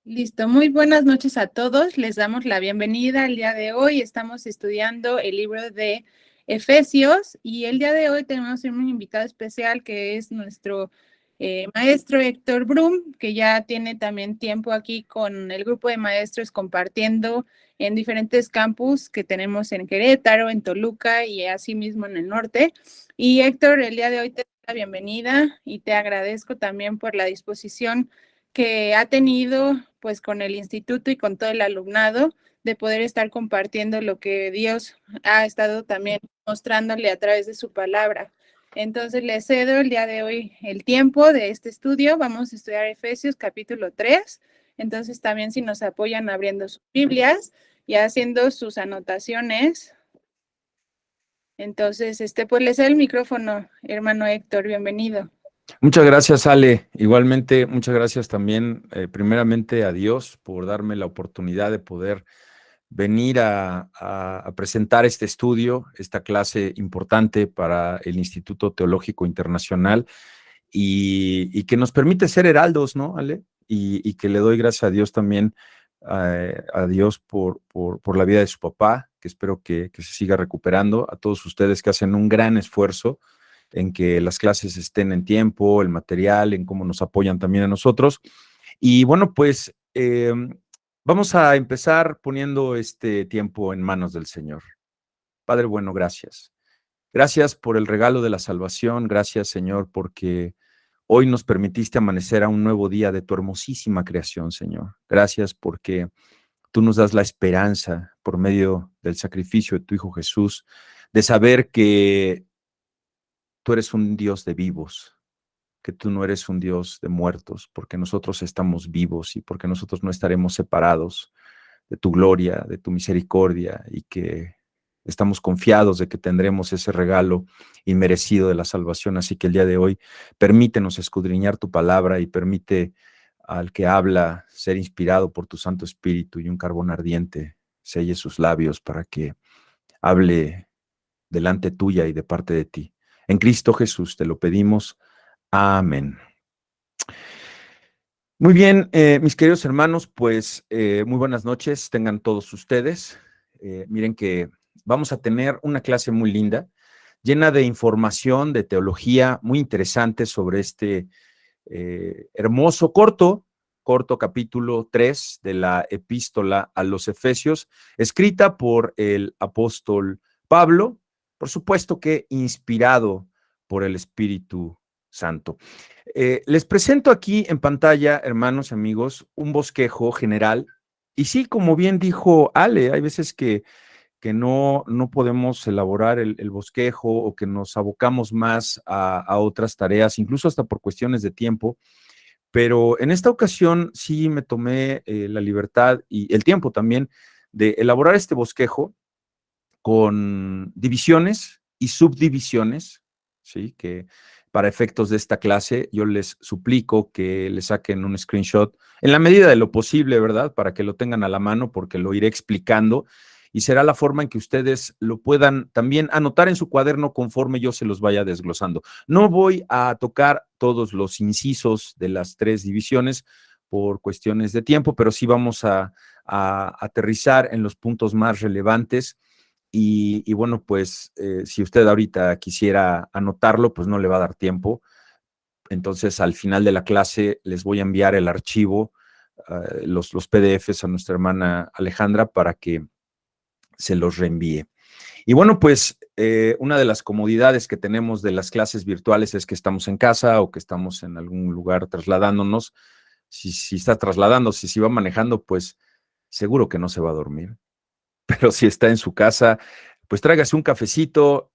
Listo, muy buenas noches a todos. Les damos la bienvenida. El día de hoy estamos estudiando el libro de Efesios y el día de hoy tenemos un invitado especial que es nuestro maestro Héctor Brum, que ya tiene también tiempo aquí con el grupo de maestros compartiendo en diferentes campus que tenemos en Querétaro, en Toluca y asimismo en el norte. Y Héctor, el día de hoy te doy la bienvenida y te agradezco también por la disposición que ha tenido pues con el instituto y con todo el alumnado de poder estar compartiendo lo que Dios ha estado también mostrándole a través de su palabra. Entonces le cedo el día de hoy el tiempo de este estudio. Vamos a estudiar Efesios capítulo 3. Entonces también si nos apoyan abriendo sus Biblias y haciendo sus anotaciones. Entonces, pues le cedo el micrófono, hermano Héctor, bienvenido. Muchas gracias, Ale. Igualmente, muchas gracias también, primeramente a Dios por darme la oportunidad de poder venir a presentar este estudio, esta clase importante para el Instituto Teológico Internacional y que nos permite ser heraldos, ¿no, Ale? Y que le doy gracias a Dios también, a Dios por la vida de su papá, que espero que se siga recuperando, a todos ustedes que hacen un gran esfuerzo en que las clases estén en tiempo, el material, en cómo nos apoyan también a nosotros. Y bueno, pues vamos a empezar poniendo este tiempo en manos del Señor. Padre bueno, gracias. Gracias por el regalo de la salvación. Gracias, Señor, porque hoy nos permitiste amanecer a un nuevo día de tu hermosísima creación, Señor. Gracias porque tú nos das la esperanza por medio del sacrificio de tu Hijo Jesús, de saber que tú eres un Dios de vivos, que tú no eres un Dios de muertos, porque nosotros estamos vivos y porque nosotros no estaremos separados de tu gloria, de tu misericordia, y que estamos confiados de que tendremos ese regalo inmerecido de la salvación. Así que el día de hoy permítenos escudriñar tu palabra y permite al que habla ser inspirado por tu Santo Espíritu, y un carbón ardiente selle sus labios para que hable delante tuya y de parte de ti. En Cristo Jesús te lo pedimos. Amén. Muy bien, mis queridos hermanos, pues muy buenas noches tengan todos ustedes. Miren que vamos a tener una clase muy linda, llena de información, de teología, muy interesante sobre este hermoso, corto capítulo 3 de la epístola a los Efesios, escrita por el apóstol Pablo, por supuesto que inspirado por el Espíritu Santo. Les presento aquí en pantalla, hermanos y amigos, un bosquejo general. Y sí, como bien dijo Ale, hay veces que no podemos elaborar el bosquejo, o que nos abocamos más a otras tareas, incluso hasta por cuestiones de tiempo. Pero en esta ocasión sí me tomé la libertad y el tiempo también de elaborar este bosquejo con divisiones y subdivisiones, ¿sí? Que para efectos de esta clase yo les suplico que le saquen un screenshot en la medida de lo posible, ¿verdad? Para que lo tengan a la mano, porque lo iré explicando y será la forma en que ustedes lo puedan también anotar en su cuaderno conforme yo se los vaya desglosando. No voy a tocar todos los incisos de las 3 divisiones por cuestiones de tiempo, pero sí vamos a aterrizar en los puntos más relevantes. Y bueno, pues si usted ahorita quisiera anotarlo, pues no le va a dar tiempo. Entonces, al final de la clase les voy a enviar el archivo, los PDFs a nuestra hermana Alejandra para que se los reenvíe. Y bueno, pues una de las comodidades que tenemos de las clases virtuales es que estamos en casa o que estamos en algún lugar trasladándonos. Si está trasladándose, si va manejando, pues seguro que no se va a dormir. Pero si está en su casa, pues tráigase un cafecito,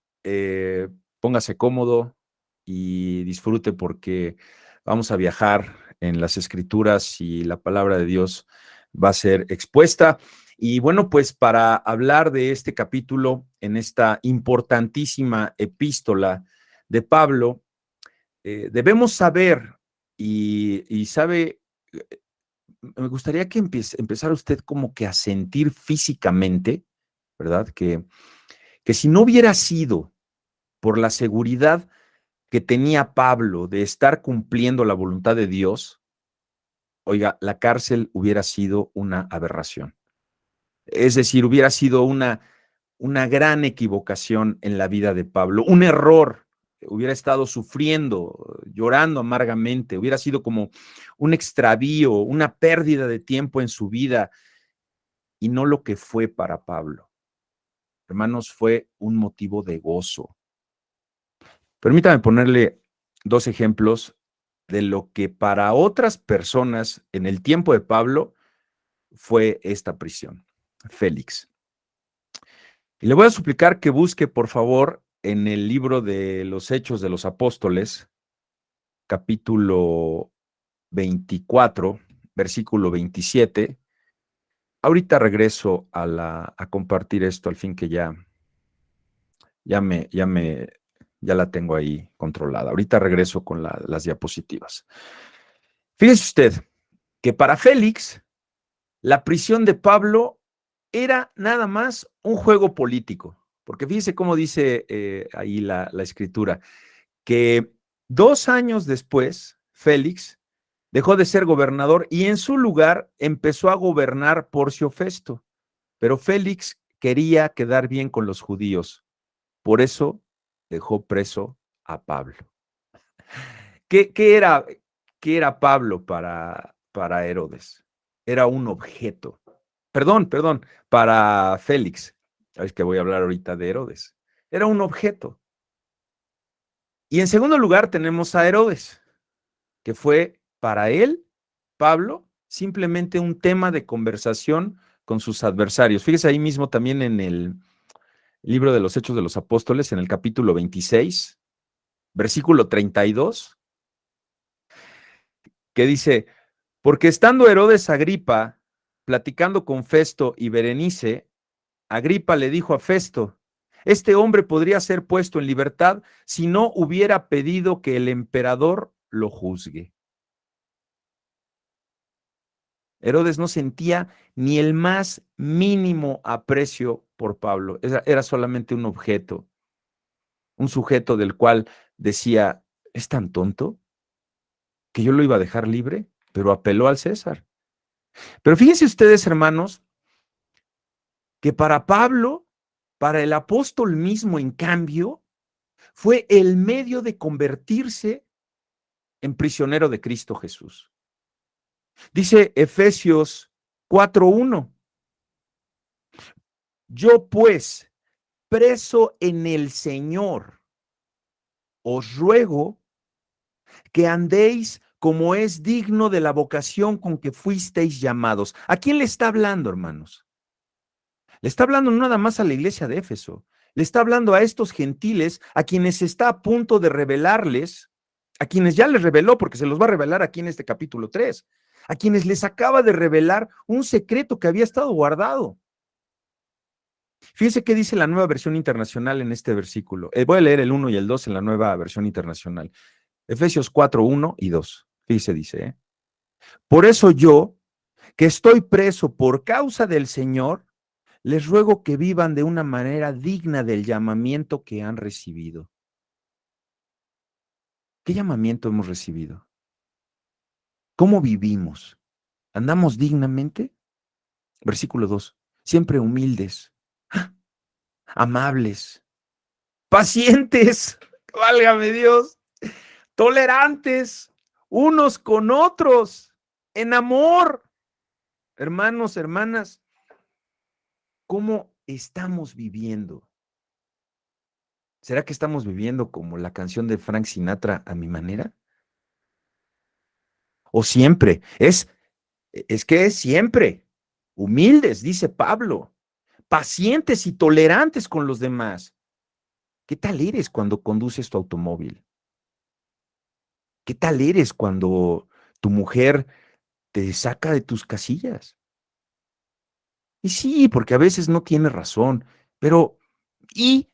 póngase cómodo y disfrute, porque vamos a viajar en las escrituras y la palabra de Dios va a ser expuesta. Y bueno, pues para hablar de este capítulo en esta importantísima epístola de Pablo, debemos saber y sabe, me gustaría que empezara usted como que a sentir físicamente, ¿verdad? Que si no hubiera sido por la seguridad que tenía Pablo de estar cumpliendo la voluntad de Dios, oiga, la cárcel hubiera sido una aberración. Es decir, hubiera sido una gran equivocación en la vida de Pablo, un error. Hubiera estado sufriendo, llorando amargamente, hubiera sido como un extravío, una pérdida de tiempo en su vida, y no lo que fue para Pablo. Hermanos, fue un motivo de gozo. Permítame ponerle dos ejemplos de lo que para otras personas en el tiempo de Pablo fue esta prisión. Félix. Y le voy a suplicar que busque, por favor, en el libro de los Hechos de los Apóstoles, capítulo 24, versículo 27. Ahorita regreso a compartir esto, al fin que ya la tengo ahí controlada. Ahorita regreso con las diapositivas. Fíjese usted que para Félix, la prisión de Pablo era nada más un juego político, porque fíjese cómo dice ahí la escritura, que 2 años después, Félix dejó de ser gobernador y en su lugar empezó a gobernar Porcio Festo. Pero Félix quería quedar bien con los judíos, por eso dejó preso a Pablo. ¿Qué era Pablo para Herodes? Era un objeto. Perdón, para Félix. Es que voy a hablar ahorita de Herodes. Era un objeto. Y en segundo lugar tenemos a Herodes, que fue para él, Pablo, simplemente un tema de conversación con sus adversarios. Fíjese ahí mismo también en el libro de los Hechos de los Apóstoles, en el capítulo 26, versículo 32, que dice, porque estando Herodes Agripa platicando con Festo y Berenice, Agripa le dijo a Festo, este hombre podría ser puesto en libertad si no hubiera pedido que el emperador lo juzgue. Herodes no sentía ni el más mínimo aprecio por Pablo. Era solamente un objeto, un sujeto del cual decía, ¿es tan tonto que yo lo iba a dejar libre? Pero apeló al César. Pero fíjense ustedes, hermanos, que para Pablo, para el apóstol mismo, en cambio, fue el medio de convertirse en prisionero de Cristo Jesús. Dice Efesios 4:1. Yo pues, preso en el Señor, os ruego que andéis como es digno de la vocación con que fuisteis llamados. ¿A quién le está hablando, hermanos? Le está hablando no nada más a la iglesia de Éfeso, le está hablando a estos gentiles a quienes está a punto de revelarles, a quienes ya les reveló, porque se los va a revelar aquí en este capítulo 3, a quienes les acaba de revelar un secreto que había estado guardado. Fíjense qué dice la Nueva Versión Internacional en este versículo. Voy a leer el 1 y el 2 en la Nueva Versión Internacional. Efesios 4, 1 y 2. Fíjese, dice, por eso yo, que estoy preso por causa del Señor, les ruego que vivan de una manera digna del llamamiento que han recibido. ¿Qué llamamiento hemos recibido? ¿Cómo vivimos? ¿Andamos dignamente? Versículo 2. Siempre humildes, amables, pacientes, válgame Dios, tolerantes unos con otros, en amor. Hermanos, hermanas, ¿cómo estamos viviendo? ¿Será que estamos viviendo como la canción de Frank Sinatra, a mi manera? ¿O siempre? Es que es siempre. Humildes, dice Pablo, pacientes y tolerantes con los demás. ¿Qué tal eres cuando conduces tu automóvil? ¿Qué tal eres cuando tu mujer te saca de tus casillas? Y sí, porque a veces no tiene razón, pero ¿y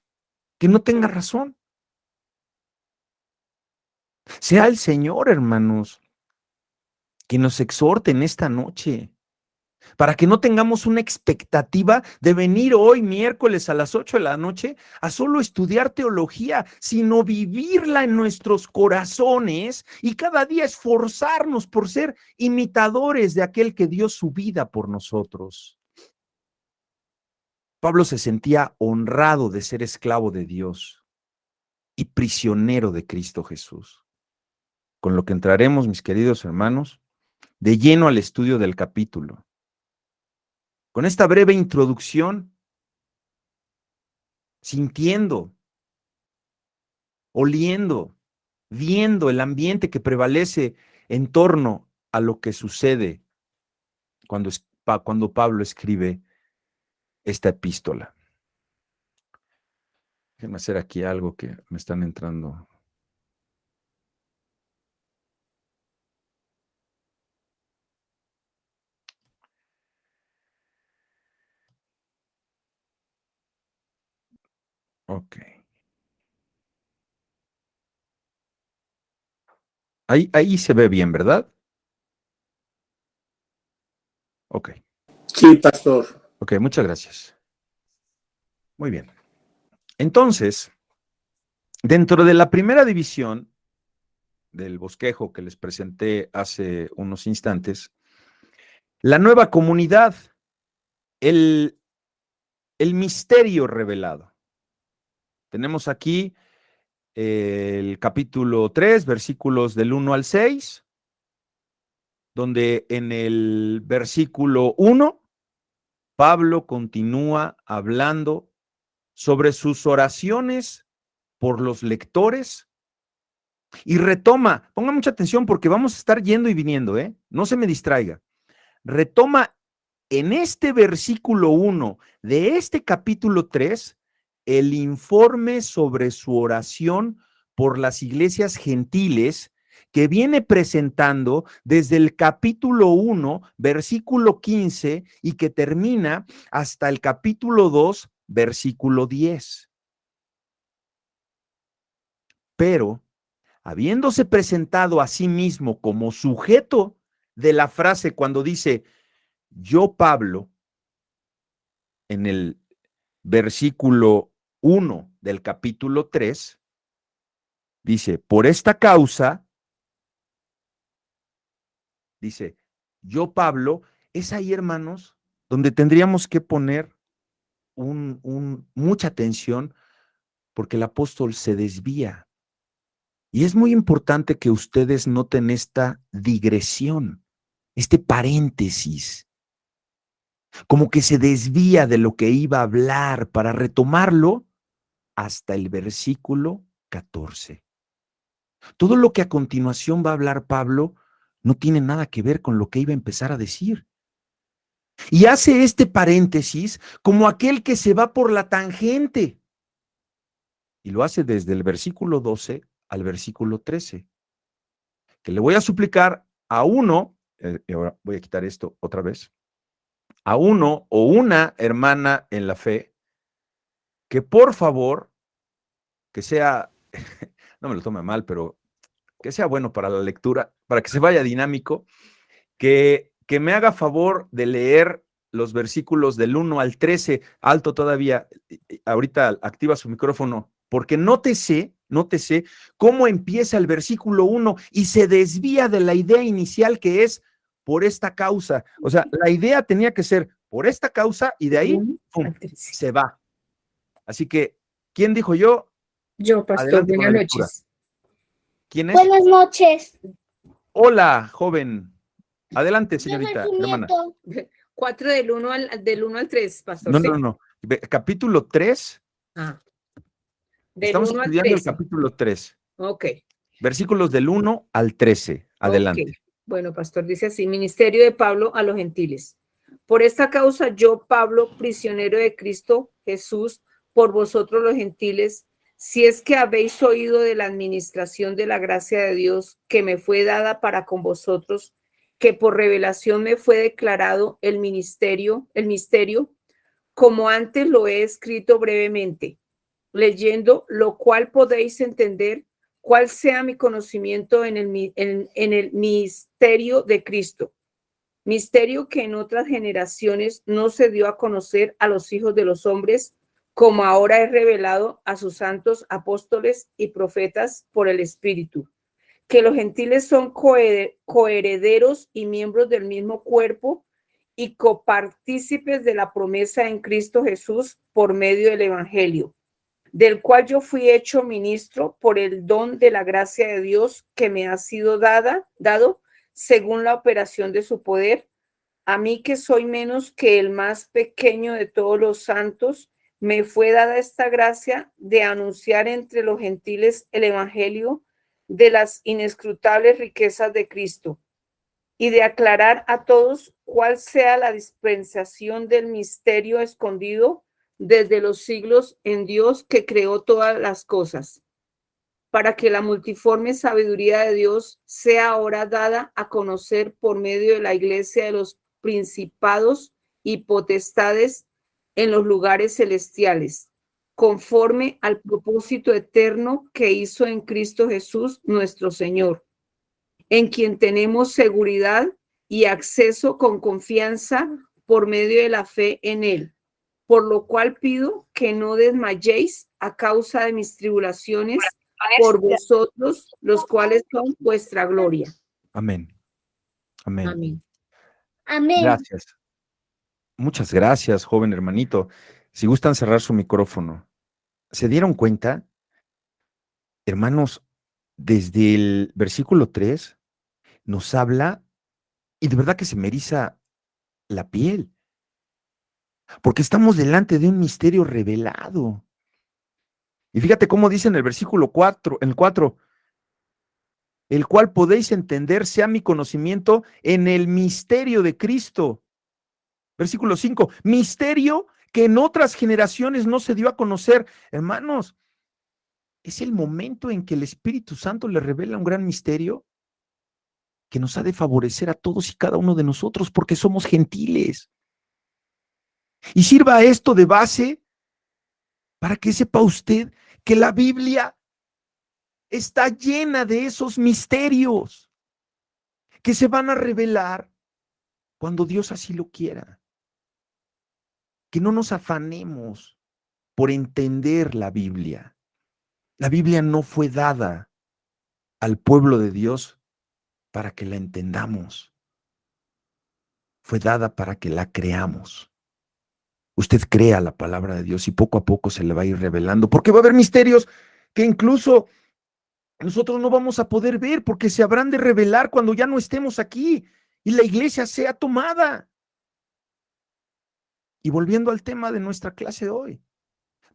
que no tenga razón? Sea el Señor, hermanos, que nos exhorte en esta noche. para que no tengamos una expectativa de venir hoy miércoles a las 8 de la noche a solo estudiar teología, sino vivirla en nuestros corazones y cada día esforzarnos por ser imitadores de aquel que dio su vida por nosotros. Pablo se sentía honrado de ser esclavo de Dios y prisionero de Cristo Jesús. Con lo que entraremos, mis queridos hermanos, de lleno al estudio del capítulo. Con esta breve introducción, sintiendo, oliendo, viendo el ambiente que prevalece en torno a lo que sucede cuando Pablo escribe esta epístola. Déjenme hacer aquí algo que me están entrando. Ok. Ahí se ve bien, ¿verdad? Ok. Sí, pastor. Ok, muchas gracias. Muy bien. Entonces, dentro de la primera división del bosquejo que les presenté hace unos instantes, la nueva comunidad, el misterio revelado. Tenemos aquí el capítulo 3, versículos del 1 al 6, donde en el versículo 1, Pablo continúa hablando sobre sus oraciones por los lectores y retoma, ponga mucha atención porque vamos a estar yendo y viniendo, no se me distraiga, retoma en este versículo 1 de este capítulo 3 el informe sobre su oración por las iglesias gentiles que viene presentando desde el capítulo 1, versículo 15 y que termina hasta el capítulo 2, versículo 10. Pero, habiéndose presentado a sí mismo como sujeto de la frase cuando dice, yo Pablo, en el versículo 1 del capítulo 3, dice, por esta causa, dice, yo Pablo, es ahí, hermanos, donde tendríamos que poner mucha atención porque el apóstol se desvía. Y es muy importante que ustedes noten esta digresión, este paréntesis, como que se desvía de lo que iba a hablar para retomarlo hasta el versículo 14. Todo lo que a continuación va a hablar Pablo no tiene nada que ver con lo que iba a empezar a decir. Y hace este paréntesis como aquel que se va por la tangente. Y lo hace desde el versículo 12 al versículo 13. Que le voy a suplicar a uno, y ahora voy a quitar esto otra vez, a uno o una hermana en la fe, que por favor, que sea, no me lo tome mal, pero que sea bueno para la lectura, para que se vaya dinámico, que me haga favor de leer los versículos del 1 al 13, alto todavía, ahorita activa su micrófono, porque nótese cómo empieza el versículo 1 y se desvía de la idea inicial que es por esta causa. O sea, la idea tenía que ser por esta causa y de ahí pum, se va. Así que, ¿quién dijo yo? Yo, pastor, Adelante con la buenas lectura. noches. ¿Quién es? Buenas noches. Hola, joven. Adelante, Yo soy señorita, su hermana. nieto. 4 del 1 al 3, pastor. No, ¿sí? no. Capítulo 3. Ah, del Estamos 1 al estudiando el 13. capítulo 3. Ok, Versículos del 1 al 13. Adelante. ok. Bueno, pastor, dice así, ministerio de Pablo a los gentiles. Por esta causa yo, Pablo, prisionero de Cristo Jesús, por vosotros los gentiles, si es que habéis oído de la administración de la gracia de Dios que me fue dada para con vosotros, que por revelación me fue declarado el misterio, como antes lo he escrito brevemente, leyendo lo cual podéis entender cuál sea mi conocimiento en el misterio de Cristo, misterio que en otras generaciones no se dio a conocer a los hijos de los hombres, como ahora es revelado a sus santos apóstoles y profetas por el Espíritu, que los gentiles son coherederos y miembros del mismo cuerpo y copartícipes de la promesa en Cristo Jesús por medio del Evangelio, del cual yo fui hecho ministro por el don de la gracia de Dios que me ha sido dado según la operación de su poder. A mí, que soy menos que el más pequeño de todos los santos, me fue dada esta gracia de anunciar entre los gentiles el evangelio de las inescrutables riquezas de Cristo y de aclarar a todos cuál sea la dispensación del misterio escondido desde los siglos en Dios que creó todas las cosas, para que la multiforme sabiduría de Dios sea ahora dada a conocer por medio de la iglesia de los principados y potestades en los lugares celestiales, conforme al propósito eterno que hizo en Cristo Jesús nuestro Señor, en quien tenemos seguridad y acceso con confianza por medio de la fe en Él. Por lo cual pido que no desmayéis a causa de mis tribulaciones por vosotros, los cuales son vuestra gloria. Amén. Amén. Amén. Amén. Gracias. Muchas gracias, joven hermanito. Si gustan cerrar su micrófono. ¿Se dieron cuenta? Hermanos, desde el versículo 3 nos habla, y de verdad que se me eriza la piel, porque estamos delante de un misterio revelado. Y fíjate cómo dice en el versículo 4, el 4, el cual podéis entender sea mi conocimiento en el misterio de Cristo. Versículo 5, misterio que en otras generaciones no se dio a conocer. Hermanos, es el momento en que el Espíritu Santo le revela un gran misterio que nos ha de favorecer a todos y cada uno de nosotros, porque somos gentiles. Y sirva esto de base para que sepa usted que la Biblia está llena de esos misterios que se van a revelar cuando Dios así lo quiera. Que no nos afanemos por entender la Biblia. La Biblia no fue dada al pueblo de Dios para que la entendamos. Fue dada para que la creamos. Usted crea la palabra de Dios y poco a poco se le va a ir revelando, porque va a haber misterios que incluso nosotros no vamos a poder ver, porque se habrán de revelar cuando ya no estemos aquí y la iglesia sea tomada. Y volviendo al tema de nuestra clase de hoy,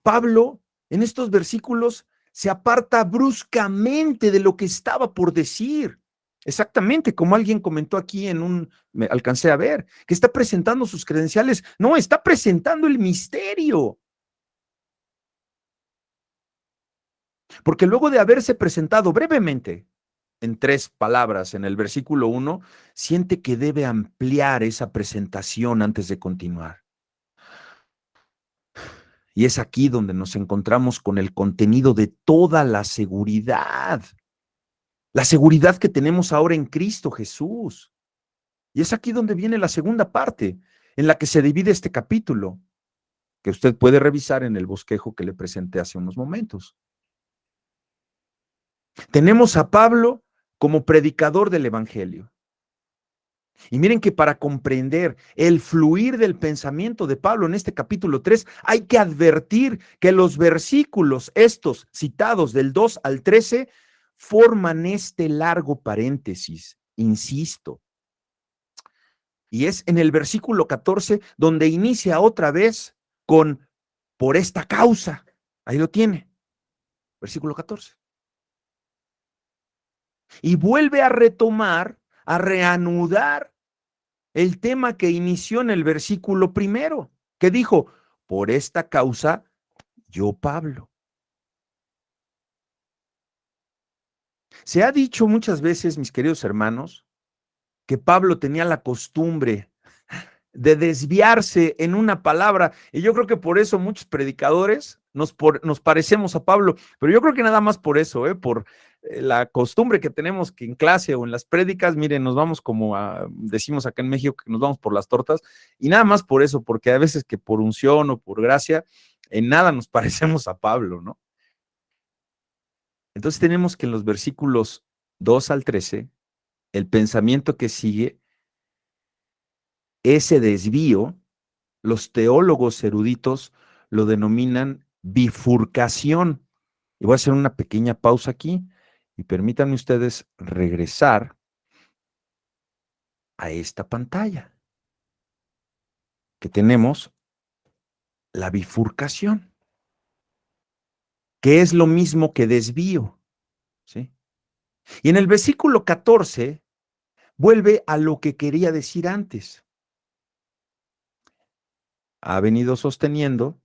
Pablo en estos versículos se aparta bruscamente de lo que estaba por decir. Exactamente como alguien comentó aquí me alcancé a ver, que está presentando sus credenciales. No, está presentando el misterio. Porque luego de haberse presentado brevemente en 3 palabras en el versículo 1, siente que debe ampliar esa presentación antes de continuar. Y es aquí donde nos encontramos con el contenido de toda la seguridad que tenemos ahora en Cristo Jesús. Y es aquí donde viene la segunda parte, en la que se divide este capítulo, que usted puede revisar en el bosquejo que le presenté hace unos momentos. Tenemos a Pablo como predicador del Evangelio. Y miren que para comprender el fluir del pensamiento de Pablo en este capítulo 3, hay que advertir que los versículos estos citados del 2 al 13 forman este largo paréntesis, insisto. Y es en el versículo 14 donde inicia otra vez con por esta causa. Ahí lo tiene, versículo 14. Y vuelve a retomar, a reanudar el tema que inició en el versículo 1, que dijo, por esta causa, yo Pablo. Se ha dicho muchas veces, mis queridos hermanos, que Pablo tenía la costumbre de desviarse en una palabra, y yo creo que por eso muchos predicadores nos parecemos a Pablo, pero yo creo que nada más por eso, por la costumbre que tenemos que en clase o en las prédicas, miren, nos vamos como decimos acá en México, que nos vamos por las tortas, y nada más por eso, porque a veces que por unción o por gracia, en nada nos parecemos a Pablo, ¿no? Entonces tenemos que en los versículos 2 al 13, el pensamiento que sigue, ese desvío, los teólogos eruditos lo denominan bifurcación. Y voy a hacer una pequeña pausa aquí y permítanme ustedes regresar a esta pantalla que tenemos la bifurcación, que es lo mismo que desvío, ¿sí? Y en el versículo 14 vuelve a lo que quería decir antes. Ha venido sosteniendo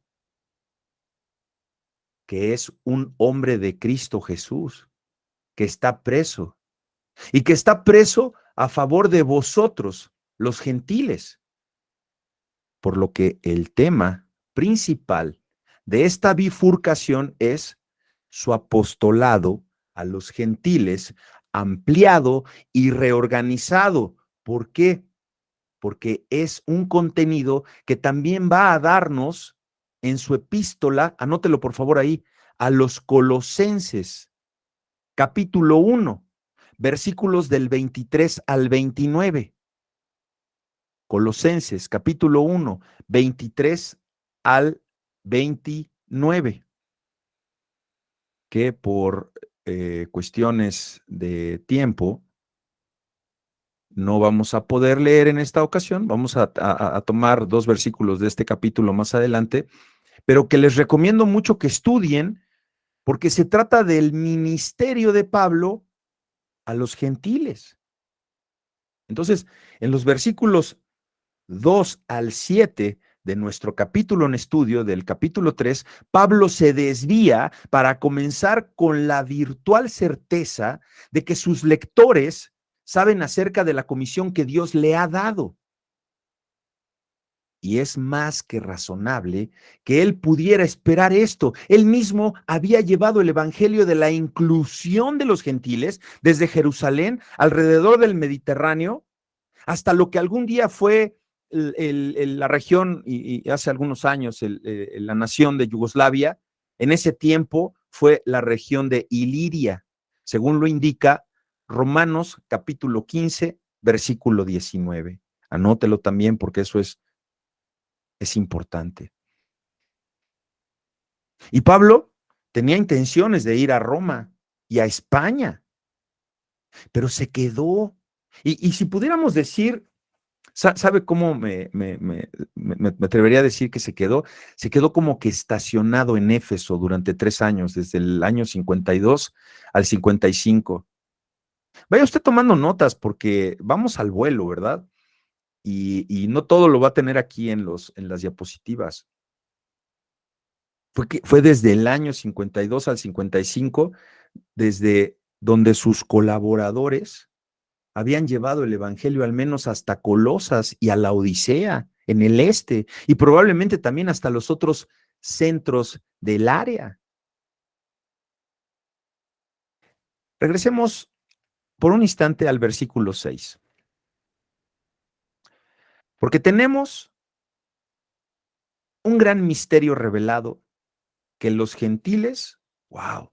que es un hombre de Cristo Jesús, que está preso, y que está preso a favor de vosotros, los gentiles. Por lo que el tema principal de esta bifurcación es su apostolado a los gentiles, ampliado y reorganizado. ¿Por qué? Porque es un contenido que también va a darnos en su epístola, anótelo por favor ahí, a los Colosenses, capítulo 1, versículos del 23 al 29. Colosenses, capítulo 1, 23 al 29, que por cuestiones de tiempo no vamos a poder leer en esta ocasión. Vamos a tomar 2 versículos de este capítulo más adelante, pero que les recomiendo mucho que estudien, porque se trata del ministerio de Pablo a los gentiles. Entonces, en los versículos 2 al 7 de nuestro capítulo en estudio, del capítulo 3, Pablo se desvía para comenzar con la virtual certeza de que sus lectores saben acerca de la comisión que Dios le ha dado. Y es más que razonable que él pudiera esperar esto. Él mismo había llevado el evangelio de la inclusión de los gentiles desde Jerusalén, alrededor del Mediterráneo, hasta lo que algún día fue la región, y hace algunos años, la nación de Yugoslavia. En ese tiempo fue la región de Iliria, según lo indica Romanos capítulo 15, versículo 19. Anótelo también porque eso es importante. Y Pablo tenía intenciones de ir a Roma y a España, pero se quedó. Y si pudiéramos decir, ¿sabe cómo me atrevería a decir que se quedó? Se quedó como que estacionado en Éfeso durante 3 años, desde el año 52 al 55. Vaya usted tomando notas porque vamos al vuelo, ¿verdad? Y no todo lo va a tener aquí en las diapositivas. Fue desde el año 52 al 55, desde donde sus colaboradores habían llevado el evangelio al menos hasta Colosas y a la Odisea, en el este, y probablemente también hasta los otros centros del área. Regresemos por un instante al versículo 6. Porque tenemos un gran misterio revelado, que los gentiles, wow,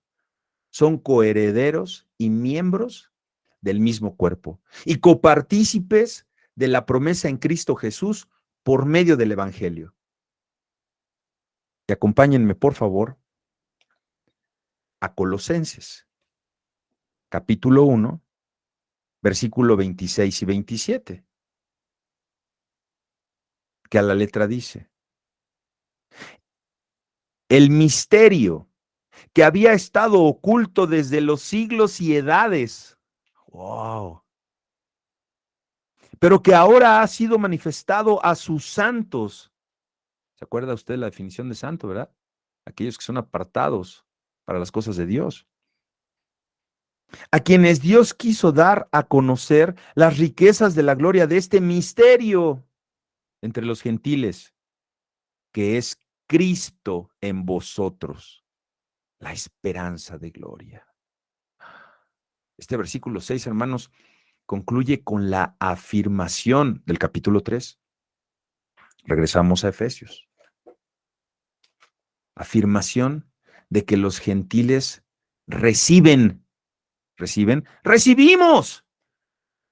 son coherederos y miembros del mismo cuerpo y copartícipes de la promesa en Cristo Jesús por medio del evangelio. Y acompáñenme, por favor, a Colosenses, capítulo 1, versículo 26 y 27, que a la letra dice: el misterio que había estado oculto desde los siglos y edades, wow, pero que ahora ha sido manifestado a sus santos. ¿Se acuerda usted la definición de santo, verdad? Aquellos que son apartados para las cosas de Dios. A quienes Dios quiso dar a conocer las riquezas de la gloria de este misterio entre los gentiles, que es Cristo en vosotros, la esperanza de gloria. Este versículo 6, hermanos, concluye con la afirmación del capítulo 3. Regresamos a Efesios. Afirmación de que los gentiles recibimos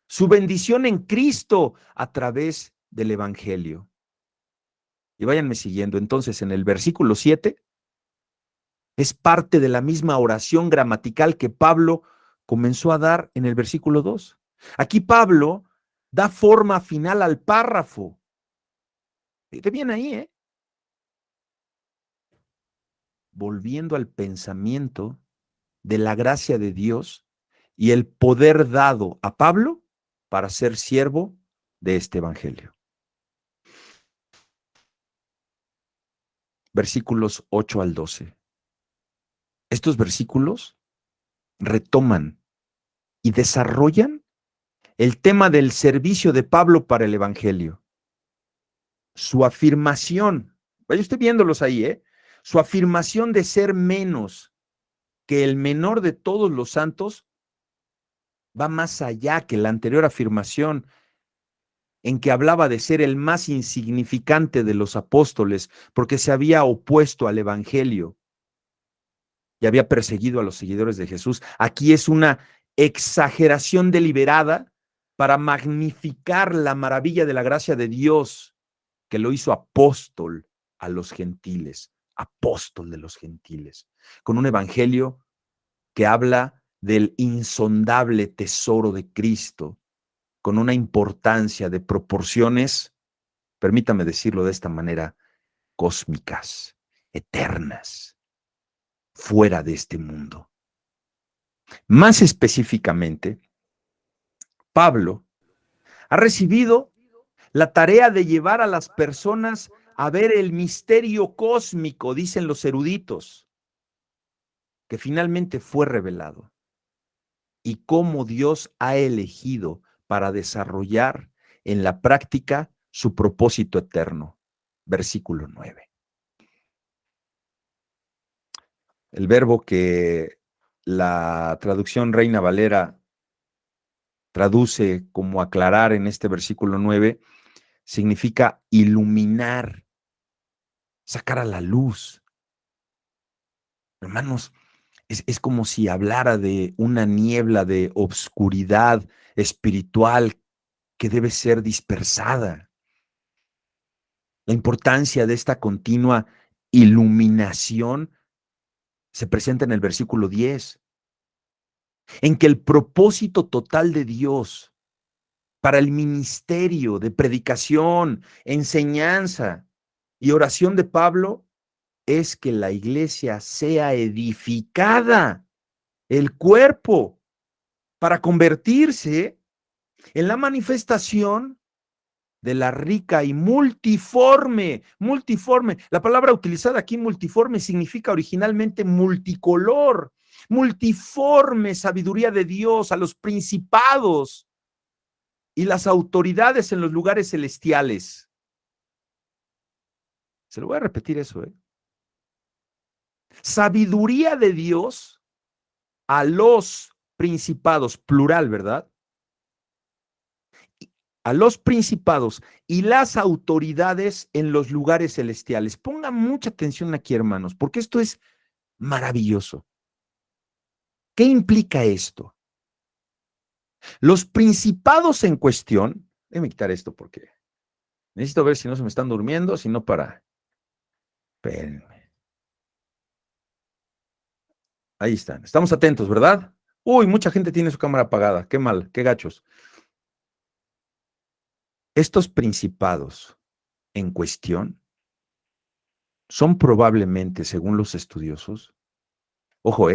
su bendición en Cristo a través del Evangelio. Y váyanme siguiendo. Entonces, en el versículo 7, es parte de la misma oración gramatical que Pablo comenzó a dar en el versículo 2. Aquí Pablo da forma final al párrafo. Fíjate bien ahí, ¿eh? Volviendo al pensamiento de la gracia de Dios y el poder dado a Pablo para ser siervo de este evangelio. Versículos 8 al 12. Estos versículos retoman y desarrollan el tema del servicio de Pablo para el evangelio. Su afirmación, vaya usted viéndolos ahí, su afirmación de ser menos que el menor de todos los santos va más allá que la anterior afirmación en que hablaba de ser el más insignificante de los apóstoles porque se había opuesto al evangelio y había perseguido a los seguidores de Jesús. Aquí es una exageración deliberada para magnificar la maravilla de la gracia de Dios que lo hizo apóstol a los gentiles, apóstol de los gentiles, con un evangelio que habla del insondable tesoro de Cristo, con una importancia de proporciones, permítame decirlo de esta manera, cósmicas, eternas, fuera de este mundo. Más específicamente, Pablo ha recibido la tarea de llevar a las personas a ver el misterio cósmico, dicen los eruditos, que finalmente fue revelado, y cómo Dios ha elegido para desarrollar en la práctica su propósito eterno. Versículo 9. El verbo que la traducción Reina Valera traduce como aclarar en este versículo 9 significa iluminar, sacar a la luz. Hermanos, es como si hablara de una niebla de obscuridad espiritual que debe ser dispersada. La importancia de esta continua iluminación se presenta en el versículo 10, en que el propósito total de Dios para el ministerio de predicación, enseñanza y oración de Pablo es que la iglesia sea edificada, el cuerpo, para convertirse en la manifestación de la rica y multiforme. La palabra utilizada aquí, multiforme, significa originalmente multicolor, multiforme sabiduría de Dios a los principados y las autoridades en los lugares celestiales. Se lo voy a repetir eso, Sabiduría de Dios a los principados, plural, ¿verdad? A los principados y las autoridades en los lugares celestiales. Pongan mucha atención aquí, hermanos, porque esto es maravilloso. ¿Qué implica esto? Los principados en cuestión, déjenme quitar esto porque necesito ver si no se me están durmiendo, si no para. Espérenme. Ahí están. Estamos atentos, ¿verdad? Uy, mucha gente tiene su cámara apagada. Qué mal, qué gachos. Estos principados en cuestión son probablemente, según los estudiosos, ojo,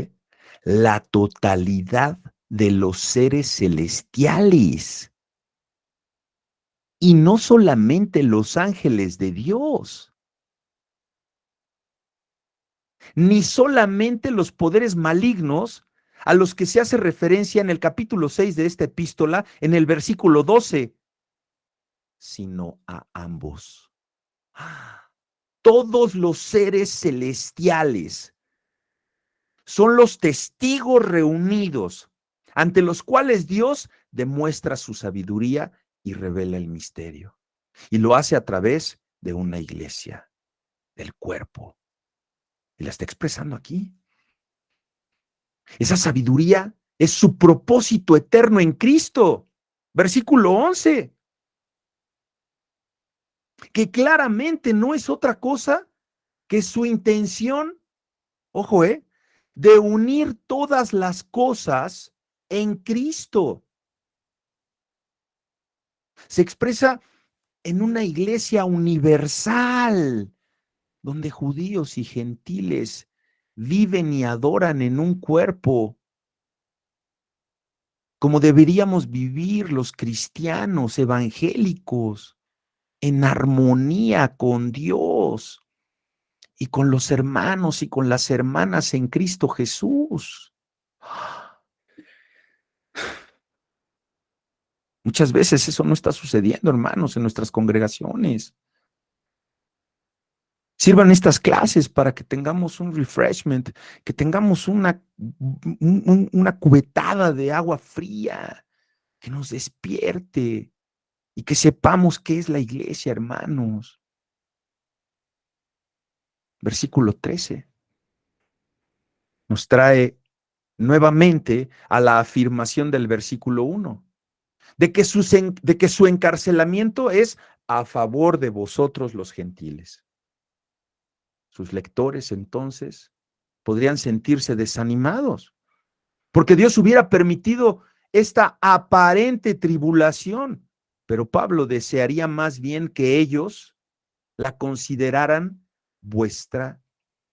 la totalidad de los seres celestiales. Y no solamente los ángeles de Dios, ni solamente los poderes malignos a los que se hace referencia en el capítulo 6 de esta epístola, en el versículo 12, sino a ambos. Todos los seres celestiales son los testigos reunidos ante los cuales Dios demuestra su sabiduría y revela el misterio. Y lo hace a través de una iglesia, del cuerpo. Y la está expresando aquí. Esa sabiduría es su propósito eterno en Cristo. Versículo 11. Que claramente no es otra cosa que su intención, ojo, de unir todas las cosas en Cristo. Se expresa en una iglesia universal, donde judíos y gentiles viven y adoran en un cuerpo, como deberíamos vivir los cristianos evangélicos, en armonía con Dios y con los hermanos y con las hermanas en Cristo Jesús. Muchas veces eso no está sucediendo, hermanos, en nuestras congregaciones. Sirvan estas clases para que tengamos un refreshment, que tengamos una cubetada de agua fría, que nos despierte y que sepamos qué es la iglesia, hermanos. Versículo 13 nos trae nuevamente a la afirmación del versículo 1, de que su encarcelamiento es a favor de vosotros los gentiles. Sus lectores entonces podrían sentirse desanimados, porque Dios hubiera permitido esta aparente tribulación, pero Pablo desearía más bien que ellos la consideraran vuestra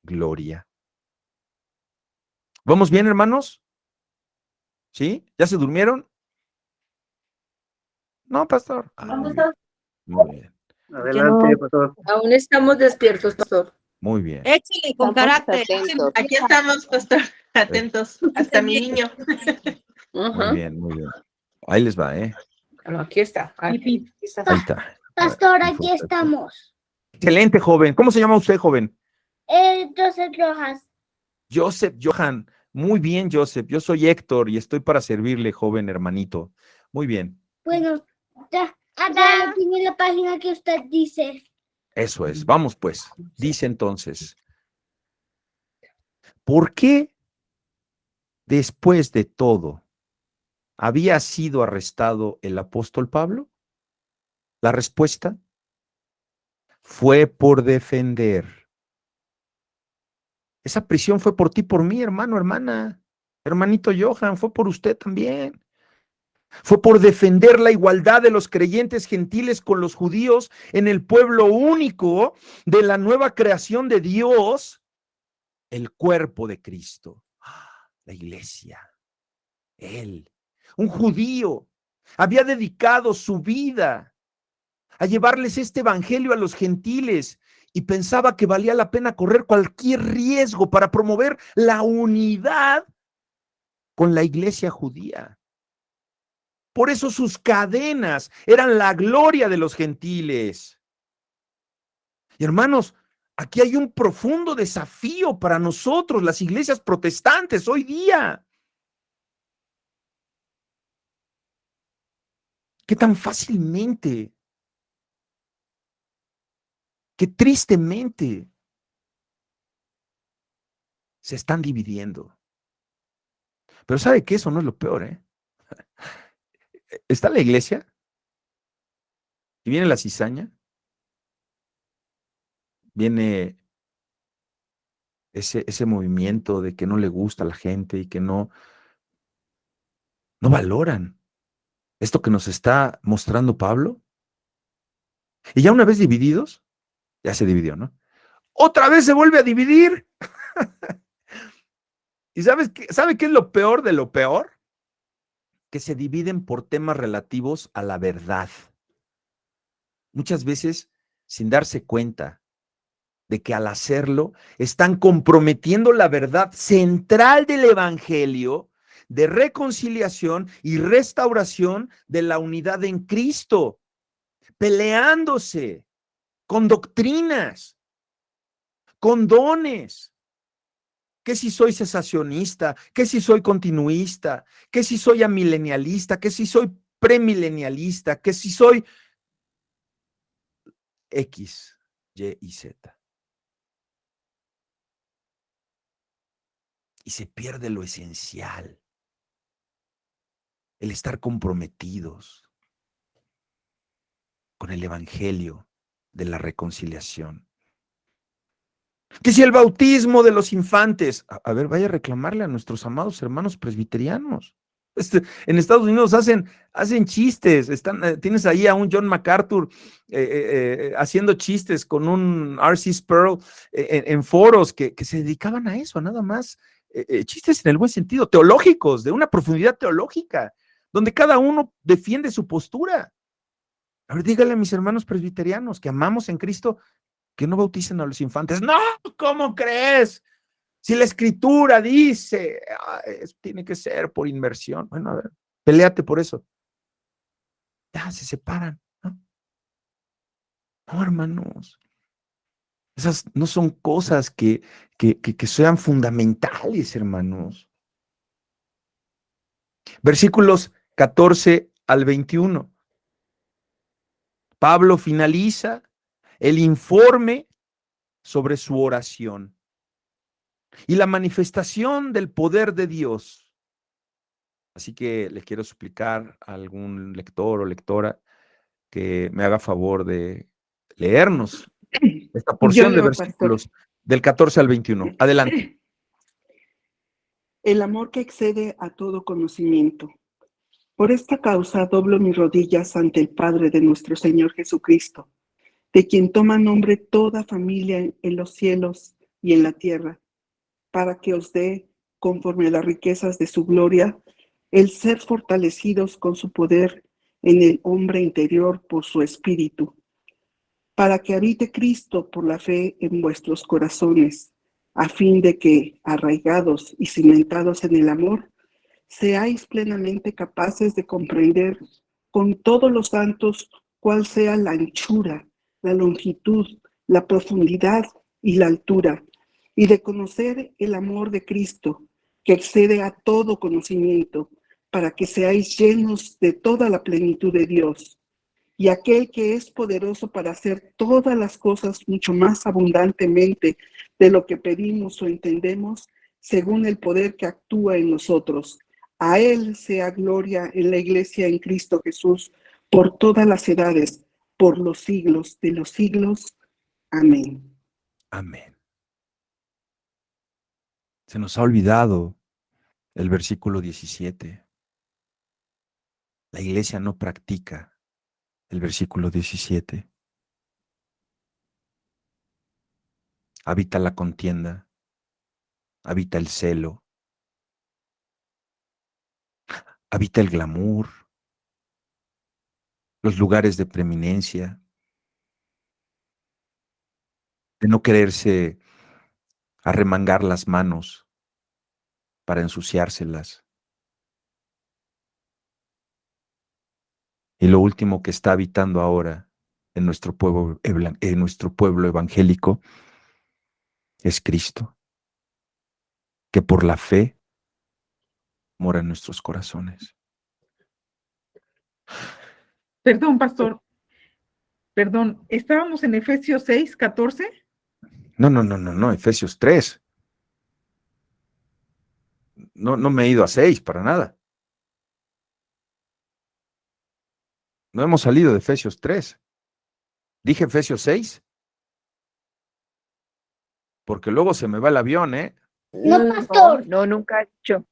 gloria. ¿Vamos bien, hermanos? ¿Sí? ¿Ya se durmieron? No, pastor. Vamos Muy bien. Adelante, pastor. Aún estamos despiertos, pastor. Muy bien. Échale con Estamos carácter. atentos. Aquí estamos, pastor, atentos. Hasta mi niño. Muy bien, muy bien. Ahí les va, ¿eh? Bueno, aquí está. Aquí está. Ahí está. Pastor, aquí estamos. Excelente, joven. ¿Cómo se llama usted, joven? Joseph Rojas. Joseph Johan. Muy bien, Joseph. Yo soy Héctor y estoy para servirle, joven hermanito. Muy bien. Bueno, ya tiene la página que usted dice. Eso es. Vamos, pues. Dice entonces, ¿por qué después de todo había sido arrestado el apóstol Pablo? La respuesta fue por defender. Esa prisión fue por ti, por mí, hermano, hermana. Hermanito Johan, fue por usted también. Fue por defender la igualdad de los creyentes gentiles con los judíos en el pueblo único de la nueva creación de Dios, el cuerpo de Cristo, la iglesia. Él, un judío, había dedicado su vida a llevarles este evangelio a los gentiles y pensaba que valía la pena correr cualquier riesgo para promover la unidad con la iglesia judía. Por eso sus cadenas eran la gloria de los gentiles. Y hermanos, aquí hay un profundo desafío para nosotros, las iglesias protestantes, hoy día. ¿Qué tan fácilmente, qué tristemente se están dividiendo? Pero ¿sabe qué? Eso no es lo peor, ¿eh? Está la iglesia y viene la cizaña, viene ese movimiento de que no le gusta a la gente y que no valoran esto que nos está mostrando Pablo. Y ya una vez divididos, ya se dividió, ¿no? Otra vez se vuelve a dividir. ¿Y sabe qué es lo peor de lo peor? Que se dividen por temas relativos a la verdad. Muchas veces sin darse cuenta de que al hacerlo están comprometiendo la verdad central del evangelio de reconciliación y restauración de la unidad en Cristo, peleándose con doctrinas, con dones, ¿Qué si soy cesacionista? ¿Qué si soy continuista? ¿Qué si soy amilenialista? ¿Qué si soy premilenialista? ¿Qué si soy X, Y y Z? Y se pierde lo esencial, el estar comprometidos con el evangelio de la reconciliación. Que si el bautismo de los infantes, a ver, vaya a reclamarle a nuestros amados hermanos presbiterianos. En Estados Unidos hacen chistes, tienes ahí a un John MacArthur haciendo chistes con un R.C. Sproul en foros que se dedicaban a eso, a nada más, chistes en el buen sentido, teológicos, de una profundidad teológica, donde cada uno defiende su postura. A ver, dígale a mis hermanos presbiterianos que amamos en Cristo, que no bauticen a los infantes. No, ¿cómo crees? Si la escritura dice, tiene que ser por inmersión. Bueno, a ver, peléate por eso. Ya, se separan, ¿no? No, hermanos. Esas no son cosas que sean fundamentales, hermanos. Versículos 14 al 21. Pablo finaliza el informe sobre su oración y la manifestación del poder de Dios. Así que le quiero suplicar a algún lector o lectora que me haga favor de leernos esta porción de versículos del 14 al 21. Adelante. El amor que excede a todo conocimiento. Por esta causa doblo mis rodillas ante el Padre de nuestro Señor Jesucristo, de quien toma nombre toda familia en los cielos y en la tierra, para que os dé, conforme a las riquezas de su gloria, el ser fortalecidos con su poder en el hombre interior por su espíritu, para que habite Cristo por la fe en vuestros corazones, a fin de que, arraigados y cimentados en el amor, seáis plenamente capaces de comprender con todos los santos cuál sea la anchura, la longitud, la profundidad y la altura, y de conocer el amor de Cristo, que excede a todo conocimiento, para que seáis llenos de toda la plenitud de Dios. Y aquel que es poderoso para hacer todas las cosas mucho más abundantemente de lo que pedimos o entendemos, según el poder que actúa en nosotros. A Él sea gloria en la Iglesia en Cristo Jesús, por todas las edades, por los siglos de los siglos. Amén. Amén. Se nos ha olvidado el versículo 17. La iglesia no practica el versículo 17. Habita la contienda, habita el celo, habita el glamour, los lugares de preeminencia, de no quererse arremangar las manos para ensuciárselas. Y lo último que está habitando ahora en nuestro pueblo evangélico es Cristo, que por la fe mora en nuestros corazones. Perdón, pastor. Perdón, ¿estábamos en Efesios 6, 14? No, Efesios 3. No me he ido a 6 para nada. No hemos salido de Efesios 3. Dije Efesios 6. Porque luego se me va el avión, ¿eh? No, pastor. No, nunca he dicho.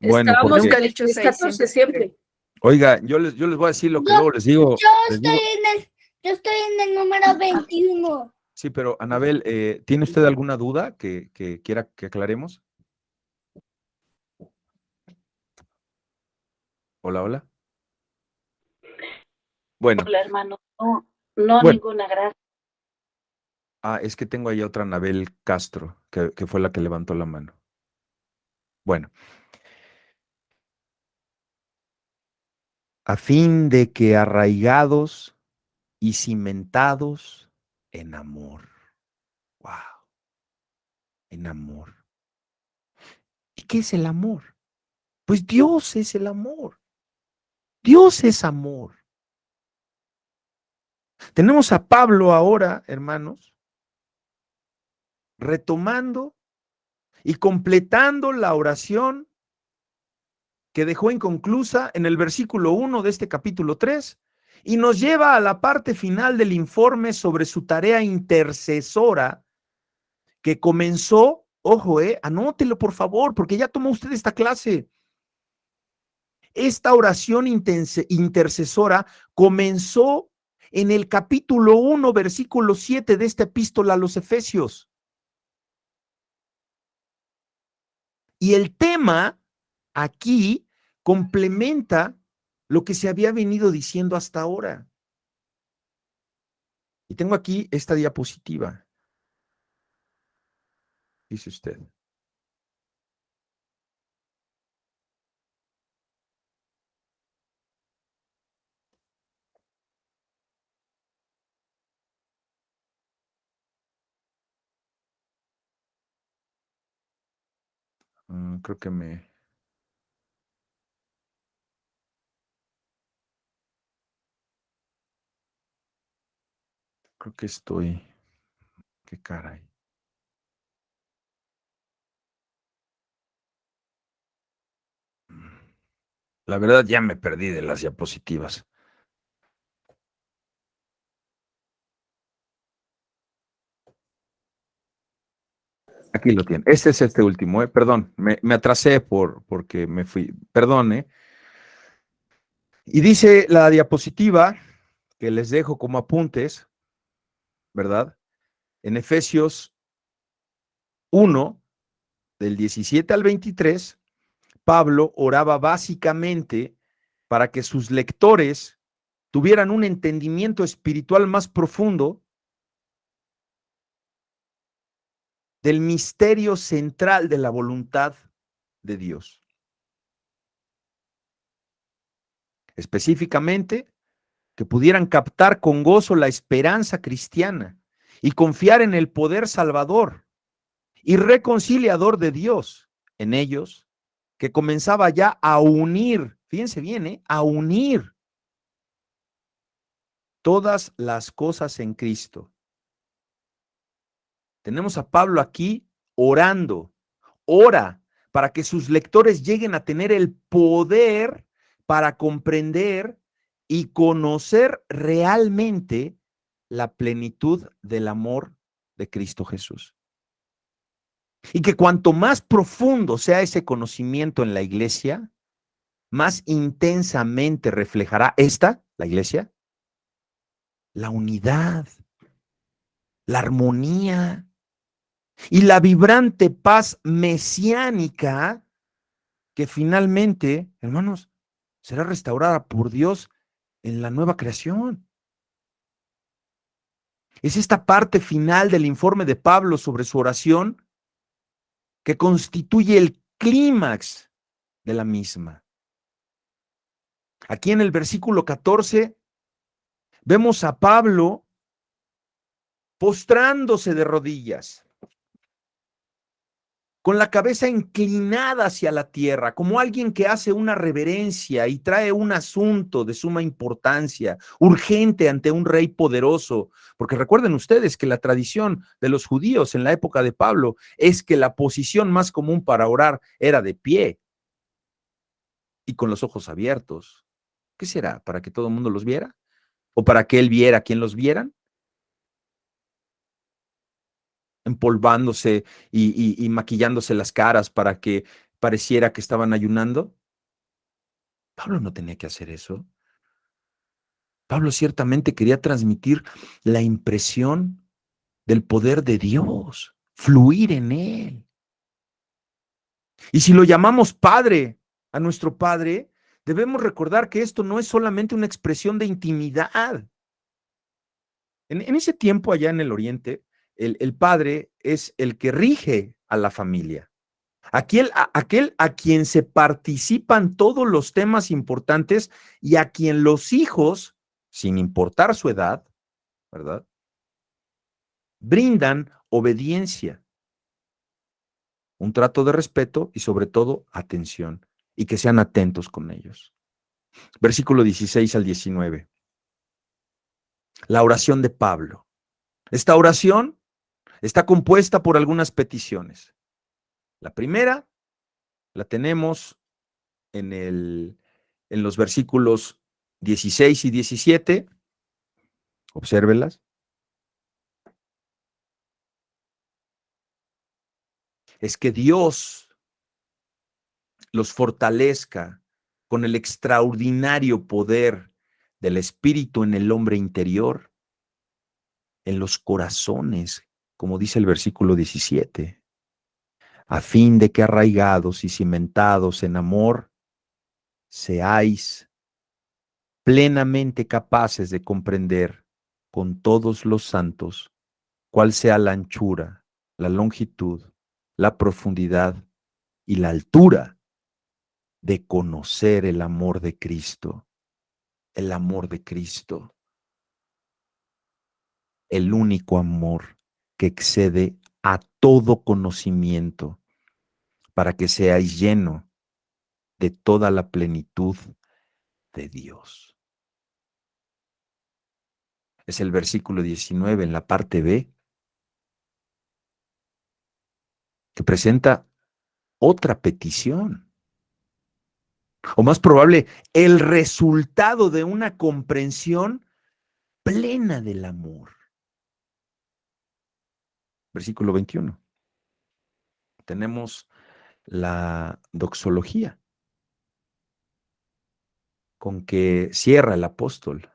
Bueno, Estábamos porque, Nunca he en dicho el 6, 14 siempre. oiga, yo les voy a decir lo que Yo- luego les digo. Yo les digo. estoy en el número 21. Sí, pero Anabel, ¿tiene usted alguna duda que quiera que aclaremos? Hola, hola. Bueno, Hola, hermano. No, Bueno. ninguna, gracias. es que tengo ahí otra Anabel Castro, que fue la que levantó la mano. Bueno. A fin de que arraigados y cimentados en amor. Wow. En amor. ¿qué es el amor? Pues Dios es el amor. Dios es amor. Tenemos a Pablo ahora, hermanos, retomando y completando la oración que dejó inconclusa en el versículo 1 de este capítulo 3 y nos lleva a la parte final del informe sobre su tarea intercesora que comenzó, ojo, anótelo por favor, porque ya tomó usted esta clase. Esta oración intercesora comenzó en el capítulo 1, versículo 7 de esta epístola a los Efesios. Y el tema aquí complementa lo que se había venido diciendo hasta ahora. Y tengo aquí esta diapositiva. Dice usted. Creo que estoy. Qué caray. La verdad ya me perdí de las diapositivas. Aquí lo tiene. Este es este último, perdón, me atrasé porque me fui, perdón. Y dice la diapositiva que les dejo como apuntes, ¿verdad? En Efesios 1, del 17 al 23, Pablo oraba básicamente para que sus lectores tuvieran un entendimiento espiritual más profundo del misterio central de la voluntad de Dios. Específicamente, que pudieran captar con gozo la esperanza cristiana y confiar en el poder salvador y reconciliador de Dios en ellos, que comenzaba ya a unir, fíjense bien, a unir todas las cosas en Cristo. Tenemos a Pablo aquí orando, ora para que sus lectores lleguen a tener el poder para comprender y conocer realmente la plenitud del amor de Cristo Jesús. Y que cuanto más profundo sea ese conocimiento en la iglesia, más intensamente reflejará la iglesia, la unidad, la armonía y la vibrante paz mesiánica que finalmente, hermanos, será restaurada por Dios en la nueva creación. Es esta parte final del informe de Pablo sobre su oración que constituye el clímax de la misma. Aquí en el versículo 14 vemos a Pablo postrándose de rodillas, con la cabeza inclinada hacia la tierra, como alguien que hace una reverencia y trae un asunto de suma importancia, urgente ante un rey poderoso. Porque recuerden ustedes que la tradición de los judíos en la época de Pablo es que la posición más común para orar era de pie y con los ojos abiertos. ¿Qué será? ¿Para que todo el mundo los viera? ¿O para que él viera a quien los vieran? Empolvándose y maquillándose las caras para que pareciera que estaban ayunando. Pablo no tenía que hacer eso. Pablo ciertamente quería transmitir la impresión del poder de Dios, fluir en él. Y si lo llamamos Padre, a nuestro Padre, debemos recordar que esto no es solamente una expresión de intimidad. En ese tiempo allá en el Oriente, el padre es el que rige a la familia. Aquel a quien se participan todos los temas importantes y a quien los hijos, sin importar su edad, ¿verdad?, brindan obediencia. un trato de respeto y sobre todo atención, y que sean atentos con ellos. Versículo 16 al 19. La oración de Pablo. Esta oración está compuesta por algunas peticiones. La primera la tenemos en los versículos 16 y 17. Obsérvelas. Es que Dios los fortalezca con el extraordinario poder del Espíritu en el hombre interior, en los corazones, como dice el versículo 17, a fin de que arraigados y cimentados en amor, seáis plenamente capaces de comprender con todos los santos cuál sea la anchura, la longitud, la profundidad y la altura de conocer el amor de Cristo, el amor de Cristo, el único amor que excede a todo conocimiento, para que seáis lleno de toda la plenitud de Dios. Es el versículo 19 en la parte B, que presenta otra petición, o más probable, el resultado de una comprensión plena del amor. Versículo 21. Tenemos la doxología con que cierra el apóstol.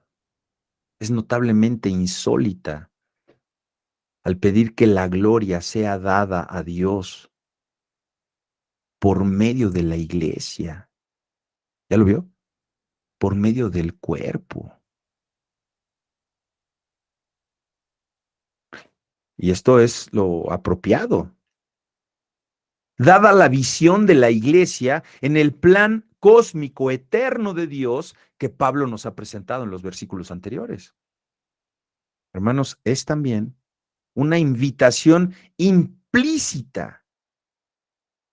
Es notablemente insólita al pedir que la gloria sea dada a Dios por medio de la iglesia. ¿Ya lo vio? Por medio del cuerpo. Y esto es lo apropiado. Dada la visión de la iglesia en el plan cósmico eterno de Dios que Pablo nos ha presentado en los versículos anteriores. Hermanos, es también una invitación implícita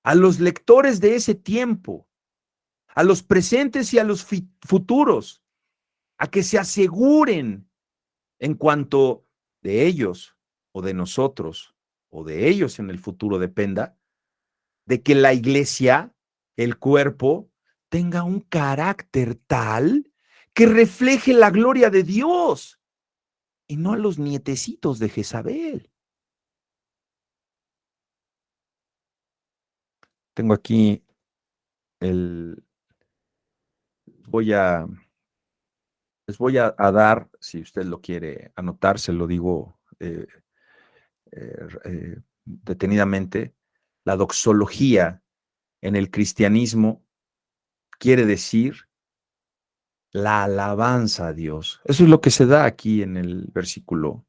a los lectores de ese tiempo, a los presentes y a los futuros, a que se aseguren en cuanto de ellos o de nosotros o de ellos en el futuro dependa, de que la iglesia, el cuerpo, tenga un carácter tal que refleje la gloria de Dios y no a los nietecitos de Jezabel. Tengo aquí les voy a dar, si usted lo quiere anotar, se lo digo detenidamente, la doxología en el cristianismo quiere decir la alabanza a Dios. Eso es lo que se da aquí en el versículo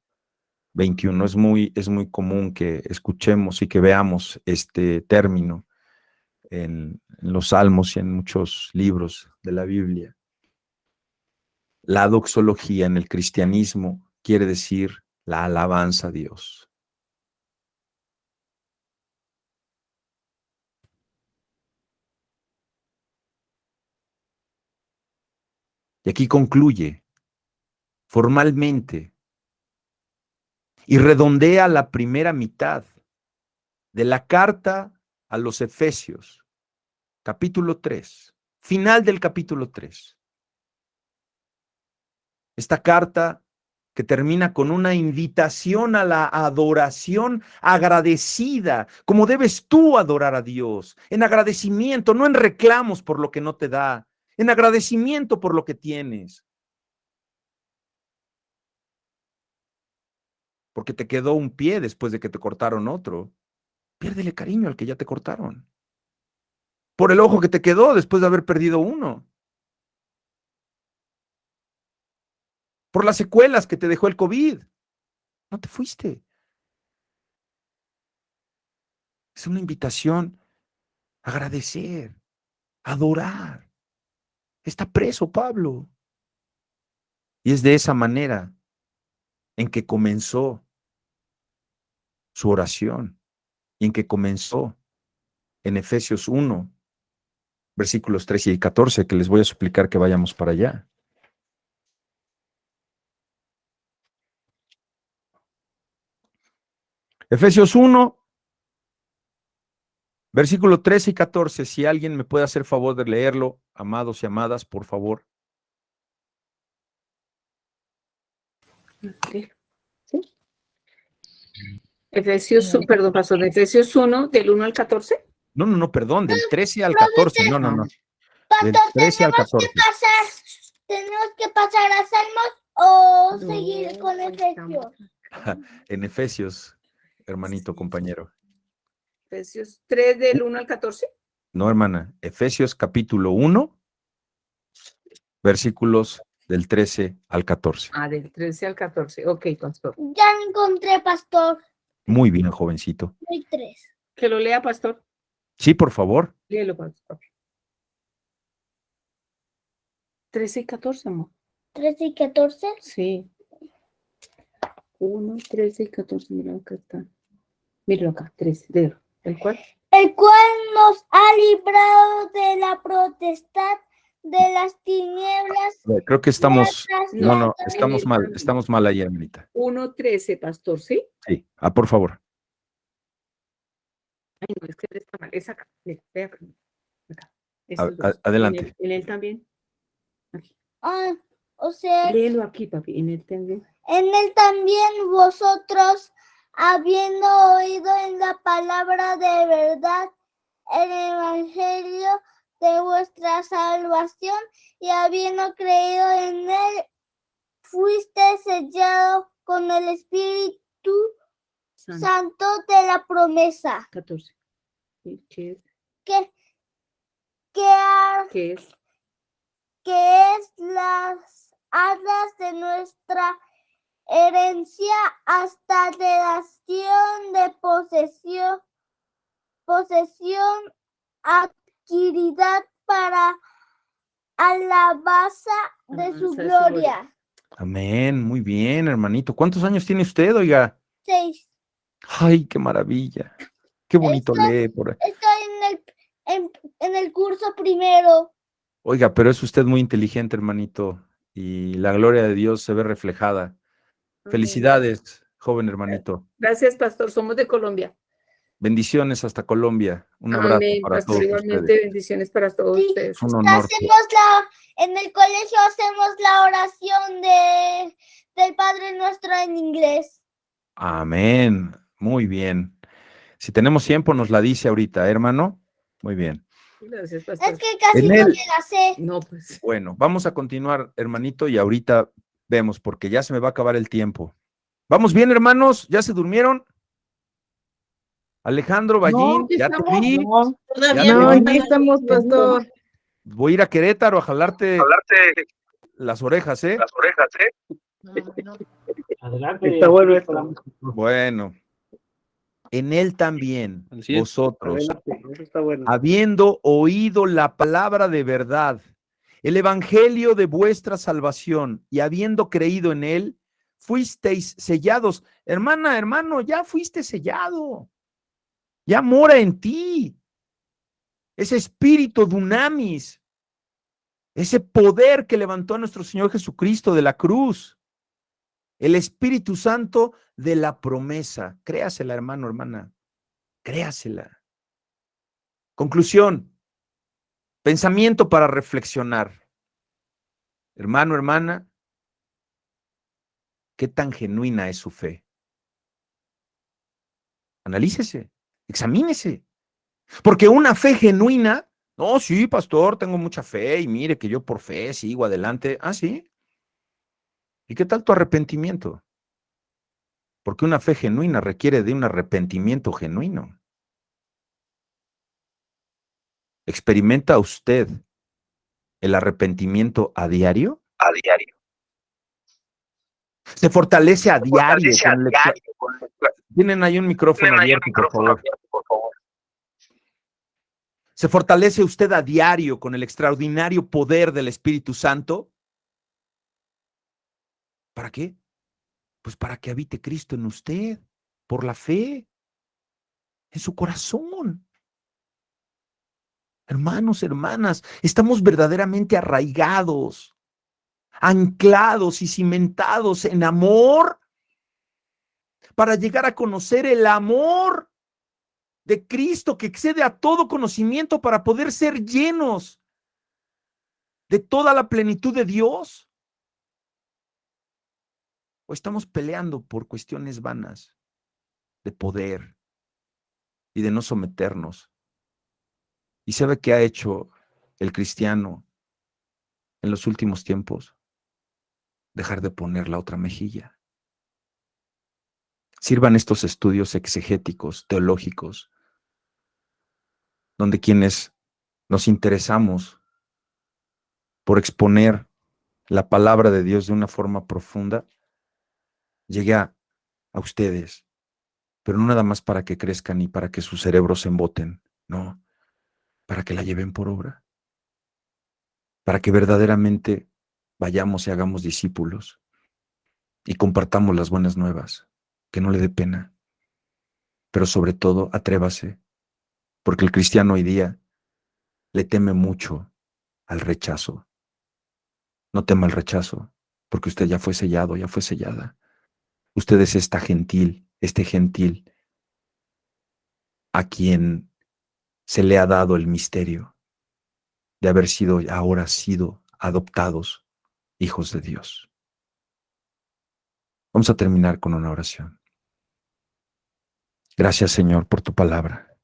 21. Es muy común que escuchemos y que veamos este término en los salmos y en muchos libros de la Biblia. La doxología en el cristianismo quiere decir la alabanza a Dios. Y aquí concluye formalmente y redondea la primera mitad de la carta a los Efesios, capítulo 3, final del capítulo 3. Esta carta que termina con una invitación a la adoración agradecida, como debes tú adorar a Dios, en agradecimiento, no en reclamos por lo que no te da, en agradecimiento por lo que tienes. Porque te quedó un pie después de que te cortaron otro. Piérdele cariño al que ya te cortaron. Por el ojo que te quedó después de haber perdido uno. Por las secuelas que te dejó el COVID. No te fuiste. Es una invitación a agradecer, a adorar. Está preso Pablo. Y es de esa manera en que comenzó su oración y en que comenzó en Efesios 1, versículos 13 y 14, que les voy a suplicar que vayamos para allá. Efesios 1, versículo 13 y 14, si alguien me puede hacer favor de leerlo, amados y amadas, por favor. ¿Sí? Perdón, pastor, Efesios 1, del 1 al 14. No, perdón, del 13 al 14, no. Del Pastor, 13 al 14. ¿tenemos que pasar a Salmos o No, seguir con Efesios? En Efesios, hermanito, compañero. Efesios 3, del 1 al 14. No, hermana, Efesios capítulo 1, versículos del 13 al 14. Ah, del 13 al 14. Ok, pastor. Ya encontré, pastor. Muy bien, jovencito. Hay 3. Que lo lea, pastor. Sí, por favor. Léelo, pastor. 13 y 14, amor. 13 y 14. Sí. 1, 13 y 14. Mira, acá está. Míralo acá, 13. Léelo. ¿El cual? El cual nos ha librado de la potestad de las tinieblas. Creo que estamos, No, estamos mal ahí, hermanita. 1, 13, pastor, ¿sí? Sí, por favor. Ay, no, es que él está mal. Es acá. Mira, ve acá. Acá. Estos dos. Adelante. En él también. Aquí. Ah, o sea, Léelo aquí, papi. En él también. en él también vosotros, habiendo oído en la palabra de verdad, el evangelio de vuestra salvación, y habiendo creído en él, fuiste sellado con el Espíritu Santo de la promesa. 14. ¿Sí? ¿Qué es? Que ¿Qué es? es las arras de nuestra herencia hasta relación de posesión adquirida para alabanza de su gloria. Amén, muy bien, hermanito. ¿Cuántos años tiene usted, oiga? 6. Ay, qué maravilla. Qué bonito lee por ahí. Estoy en el curso primero. Oiga, pero es usted muy inteligente, hermanito, y la gloria de Dios se ve reflejada. Felicidades, joven hermanito. Gracias, pastor. Somos de Colombia. Bendiciones hasta Colombia. Un abrazo Amén, para pastor. todos Igualmente, ustedes. bendiciones para todos Sí, ustedes. Es un honor. En el colegio hacemos la oración del Padre Nuestro en inglés. Amén. Muy bien. Si tenemos tiempo, nos la dice ahorita, hermano. Muy bien. Gracias, pastor. Es que casi En no él. me la sé. No, pues. Bueno, vamos a continuar, hermanito, y ahorita vemos, porque ya se me va a acabar el tiempo. ¿Vamos bien, hermanos? ¿Ya se durmieron? Alejandro, Ballín, ya te vi. Todavía Ya no, te vi. aquí estamos, pastor. Voy a ir a Querétaro a jalarte las orejas, ¿eh? Adelante. Está bueno esto. Bueno. En él también, Así es. vosotros, Adelante, eso está bueno. habiendo oído la palabra de verdad, el evangelio de vuestra salvación, y habiendo creído en él, fuisteis sellados. Hermana, hermano, ya fuiste sellado. Ya mora en ti ese espíritu dunamis, ese poder que levantó a nuestro Señor Jesucristo de la cruz, el Espíritu Santo de la promesa. Créasela, hermano, hermana, créasela. Conclusión, pensamiento para reflexionar. Hermano, hermana, ¿qué tan genuina es su fe? Analícese, examínese. Porque una fe genuina, no, sí, pastor, tengo mucha fe y mire que yo por fe sigo adelante. Ah, sí. ¿Y qué tal tu arrepentimiento? Porque una fe genuina requiere de un arrepentimiento genuino. ¿Experimenta usted el arrepentimiento a diario? A diario. Se fortalece a diario. Tienen ahí un micrófono abierto, por favor. ¿Se fortalece usted a diario con el extraordinario poder del Espíritu Santo? ¿Para qué? Pues para que habite Cristo en usted, por la fe, en su corazón. Hermanos, hermanas, estamos verdaderamente arraigados, anclados y cimentados en amor para llegar a conocer el amor de Cristo que excede a todo conocimiento para poder ser llenos de toda la plenitud de Dios. ¿O estamos peleando por cuestiones vanas de poder y de no someternos? ¿Y sabe qué ha hecho el cristiano en los últimos tiempos? Dejar de poner la otra mejilla. Sirvan estos estudios exegéticos, teológicos, donde quienes nos interesamos por exponer la palabra de Dios de una forma profunda, llegue a ustedes, pero no nada más para que crezcan y para que sus cerebros se emboten, no, para que la lleven por obra, para que verdaderamente vayamos y hagamos discípulos y compartamos las buenas nuevas, que no le dé pena, pero sobre todo atrévase, porque el cristiano hoy día le teme mucho al rechazo. No tema el rechazo, porque usted ya fue sellado, ya fue sellada. Usted es este gentil a quien se le ha dado el misterio de haber sido ahora sido adoptados hijos de Dios. Vamos a terminar con una oración. Gracias, Señor, por tu palabra.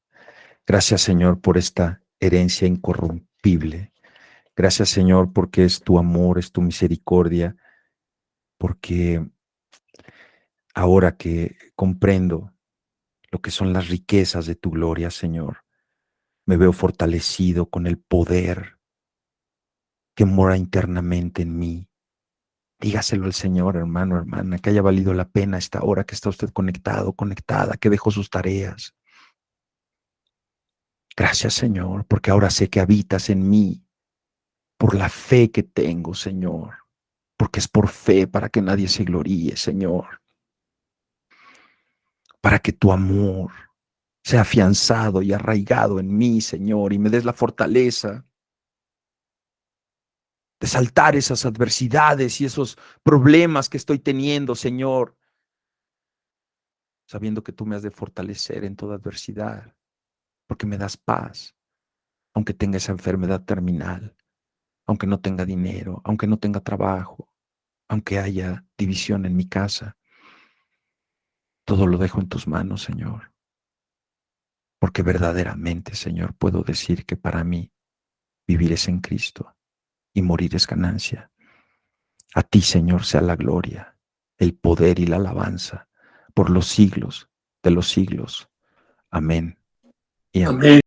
Gracias, Señor, por esta herencia incorrompible. Gracias, Señor, porque es tu amor, es tu misericordia, porque ahora que comprendo lo que son las riquezas de tu gloria, Señor, me veo fortalecido con el poder que mora internamente en mí. Dígaselo al Señor, hermano, hermana, que haya valido la pena esta hora que está usted conectado, conectada, que dejó sus tareas. Gracias, Señor, porque ahora sé que habitas en mí por la fe que tengo, Señor, porque es por fe para que nadie se gloríe, Señor, para que tu amor sea afianzado y arraigado en mí, Señor, y me des la fortaleza de saltar esas adversidades y esos problemas que estoy teniendo, Señor, sabiendo que tú me has de fortalecer en toda adversidad, porque me das paz, aunque tenga esa enfermedad terminal, aunque no tenga dinero, aunque no tenga trabajo, aunque haya división en mi casa. Todo lo dejo en tus manos, Señor, porque verdaderamente, Señor, puedo decir que para mí vivir es en Cristo y morir es ganancia. A ti, Señor, sea la gloria, el poder y la alabanza por los siglos de los siglos. Amén y amén.